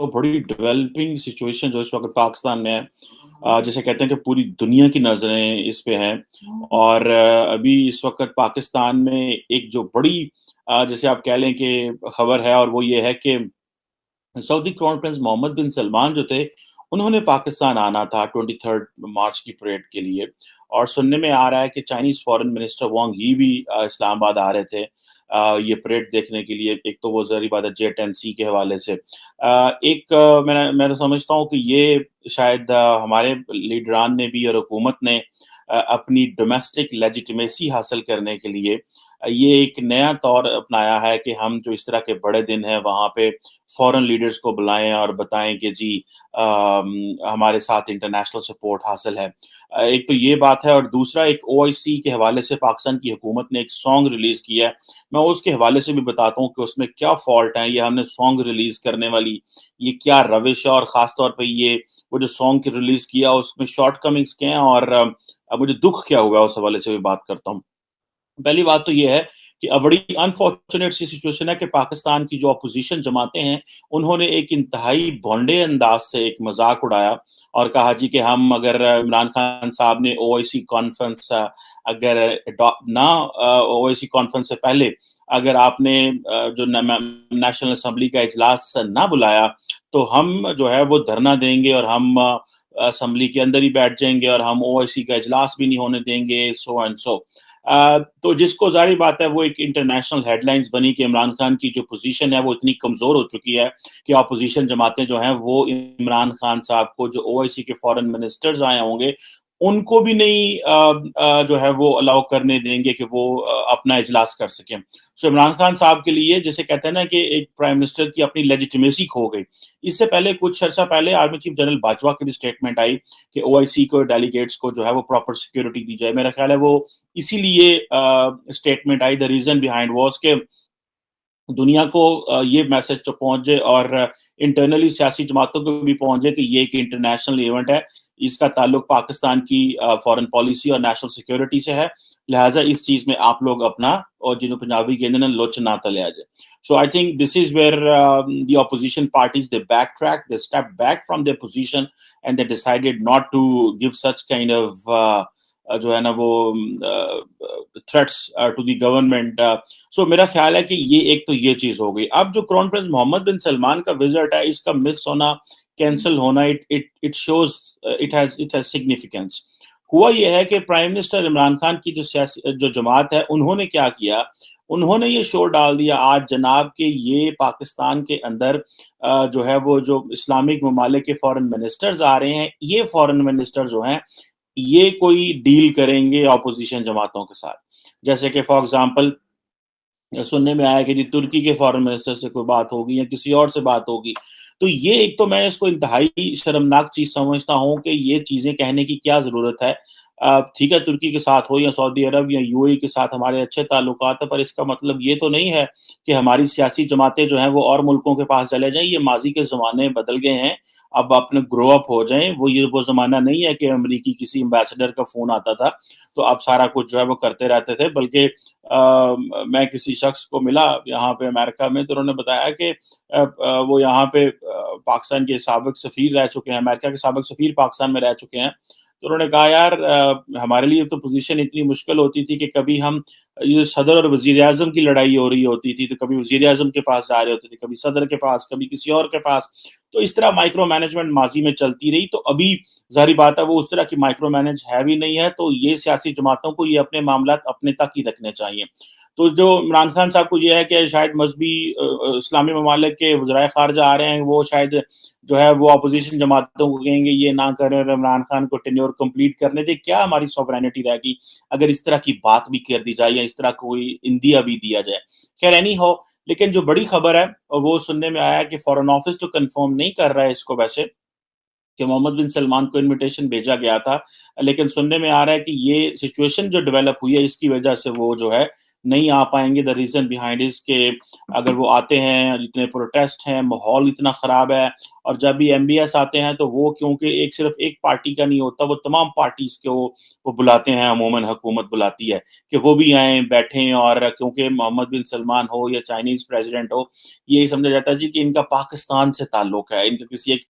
तो बड़ी developing situation जो इस वक़्त पाकिस्तान में है, जैसे कहते हैं कि पूरी दुनिया की नज़रें इस पे हैं और अभी इस वक़्त पाकिस्तान में एक जो बड़ी जैसे आप कह लें कि खबर है और वो ये है कि सऊदी क्राउन प्रिंस मोहम्मद बिन सलमान जो थे, उन्होंने पाकिस्तान आना था 23 मार्च की परेड के लिए और सुनने में आ रहा है कि चाइनीज़ फ़ॉरेन मिनिस्टर वांग यी भी इस्लामाबाद आ रहे थे ये परेड देखने के लिए। एक तो वो ज़ाहिर बात है जेट-एंड-सी के हवाले से। मैं तो समझता हूँ कि ये शायद हमारे लीडरान ने भी और हुकूमत ने अपनी डोमेस्टिक लेजिटिमेसी हासिल करने के लिए ये एक नया तौर अपनाया है कि हम जो इस तरह के बड़े दिन हैं, वहाँ पे फॉरेन लीडर्स को बुलाएँ और बताएँ कि जी हमारे साथ इंटरनेशनल सपोर्ट हासिल है। एक तो ये बात है और दूसरा एक ओआईसी के हवाले से पाकिस्तान की हुकूमत ने एक सॉन्ग रिलीज़ किया है। मैं उसके हवाले से भी बताता हूँ कि उसमें क्या फ़ॉल्ट है, ये हमने सॉन्ग रिलीज़ करने वाली, ये क्या रविश है और ख़ास तौर पे ये वो जो सॉन्ग रिलीज़ किया उसमें शॉर्टकमिंग्स क्या हैं और मुझे दुःख क्या हुआ है उस हवाले से भी बात करता हूँ। पहली बात तो ये है कि बड़ी अनफॉर्चुनेट सी सिचुएशन है कि पाकिस्तान की जो अपोज़िशन जमातें हैं, उन्होंने एक इंतहाई भोंडे अंदाज़ से एक मज़ाक उड़ाया और कहा जी कि हम अगर इमरान खान साहब ने ओआईसी कॉन्फ्रेंस अगर ओआईसी कॉन्फ्रेंस से पहले अगर आपने जो नेशनल असेंबली का इजलास ना बुलाया, तो हम जो है वो धरना देंगे और हम असेंबली के अंदर ही बैठ जाएँगे और हम ओआईसी का इजलास भी नहीं होने देंगे, सो एंड सो। तो जिसको ज़ाहिर बात है वो एक इंटरनेशनल हेडलाइंस बनी कि इमरान खान की जो पोज़ीशन है वो इतनी कमज़ोर हो चुकी है कि अपोज़िशन जमातें जो हैं वो इमरान खान साहब को जो ओआईसी के फॉरेन मिनिस्टर्स आए होंगे, उनको भी नहीं जो है वो अलाउ करने देंगे कि वो अपना इजलास कर सकें। सो इमरान खान साहब के लिए जिसे कहते हैं ना कि एक प्राइम मिनिस्टर की अपनी लेजिटिमेसी खो गई। इससे पहले कुछ अर्सा पहले आर्मी चीफ जनरल बाजवा की भी स्टेटमेंट आई कि ओआईसी को डेलीगेट्स को जो है वो प्रॉपर सिक्योरिटी दी जाए। मेरा ख्याल है वो इसीलिए statement I the reason behind was के दुनिया को ये मैसेज तो पहुँच जाए और इंटरनली सियासी जमातों को भी पहुँच जाए कि ये एक इंटरनेशनल इवेंट है। इसका ताल्लुक पाकिस्तान की फ़ॉरेन पॉलिसी और नेशनल सिक्योरिटी से है। लिहाज़ा इस चीज़ में आप लोग अपना और जिन्हों पंजाबी कहते हैं ना लुच ना तले आ जाए। So I think this is where the opposition parties they backtracked, they stepped back from their position and they decided not to give such kind of जो है ना वो थ्रेट्स टू द गवर्नमेंट। सो मेरा ख्याल है कि ये एक तो ये चीज़ हो गई। अब जो क्राउन प्रिंस मोहम्मद बिन सलमान का विज़िट है, इसका मिस होना, कैंसल होना it shows it has significance. हुआ ये है कि प्राइम मिनिस्टर इमरान खान की जो जमात है, उन्होंने क्या किया, उन्होंने ये शोर डाल दिया आज जनाब कि ये पाकिस्तान के अंदर जो है वो जो इस्लामिक ममालिक के फॉरेन मिनिस्टर्स आ रहे हैं, ये फॉरेन मिनिस्टर जो हैं, ये कोई डील करेंगे अपोज़िशन जमातों के साथ। जैसे कि फॉर एग्ज़ाम्पल सुनने में आया कि जी तुर्की के फॉरेन मिनिस्टर से कोई बात होगी या किसी और से बात होगी। तो ये एक तो मैं इसको इंतहाई शर्मनाक चीज़ समझता हूँ कि ये चीज़ें कहने की क्या ज़रूरत है। ठीक है तुर्की के साथ हो या सऊदी अरब या यूएई के साथ हमारे अच्छे ताल्लुकात हैं, पर इसका मतलब ये तो नहीं है कि हमारी सियासी जमातें जो हैं वो और मुल्कों के पास चले जाएँ। ये माज़ी के ज़माने बदल गए हैं। अब अपने ग्रो अप हो जाएँ। वो ज़माना नहीं है कि अमेरिकी किसी एम्बेसडर का फ़ोन आता था, तो अब सारा कुछ जो है वो करते रहते थे। बल्कि मैं किसी शख्स को मिला यहाँ पे अमेरिका में तो उन्होंने बताया कि वो यहाँ पे पाकिस्तान के साबिक सफ़ीर रह चुके हैं, अमेरिका के साबिक सफ़ीर पाकिस्तान में रह चुके हैं। तो उन्होंने कहा यार हमारे लिए तो पोज़ीशन इतनी मुश्किल होती थी कि कभी हम ये सदर और वज़ीर-ए-आज़म की लड़ाई हो रही होती थी, तो कभी वज़ीर-ए-आज़म के पास जा रहे होते थे, कभी सदर के पास, कभी किसी और के पास। तो इस तरह माइक्रो मैनेजमेंट माज़ी में चलती रही, तो अभी ज़ाहिर बात है वो उस तरह की माइक्रो मैनेज है भी नहीं है, तो ये सियासी जमातों को ये अपने मामलात अपने तक ही रखने चाहिए। तो जो इमरान खान साहब को ये है कि शायद मज़हबी इस्लामी ममालिक के वज़राए ख़ारिजा आ रहे हैं, वो शायद जो है वो अपोज़िशन जमातों को कहेंगे ये ना करें और इमरान खान को टेन्योर कंप्लीट करने दें, क्या हमारी सॉवरेनिटी रहेगी अगर इस तरह की बात भी कर दी जाए या इस तरह कोई इंदिया भी दिया जाए। ख़ैर एनी हाउ लेकिन जो बड़ी ख़बर है वो सुनने में आया है कि फ़ॉरेन ऑफ़िस तो कन्फ़र्म नहीं कर रहा है इसको वैसे कि मोहम्मद बिन सलमान को इन्विटेशन भेजा गया था। लेकिन सुनने में आ रहा है कि ये सिचुएशन जो डेवलप हुई है इसकी वजह से वो जो है नहीं आ पाएँगे। द रीज़न बिहाइंड इज़ के अगर वो आते हैं, इतने प्रोटेस्ट हैं, माहौल इतना ख़राब है और जब भी एमबीएस आते हैं तो वो क्योंकि एक सिर्फ़ एक पार्टी का नहीं होता, वो तमाम पार्टीज़ को वो बुलाते हैं, अमूमन हुकूमत बुलाती है कि वो भी आएँ, बैठें और क्योंकि मोहम्मद बिन सलमान हो या चाइनीज़ प्रेज़िडेंट हो, ये समझा जाता है जी कि इनका पाकिस्तान से ताल्लुक है, इनका किसी एक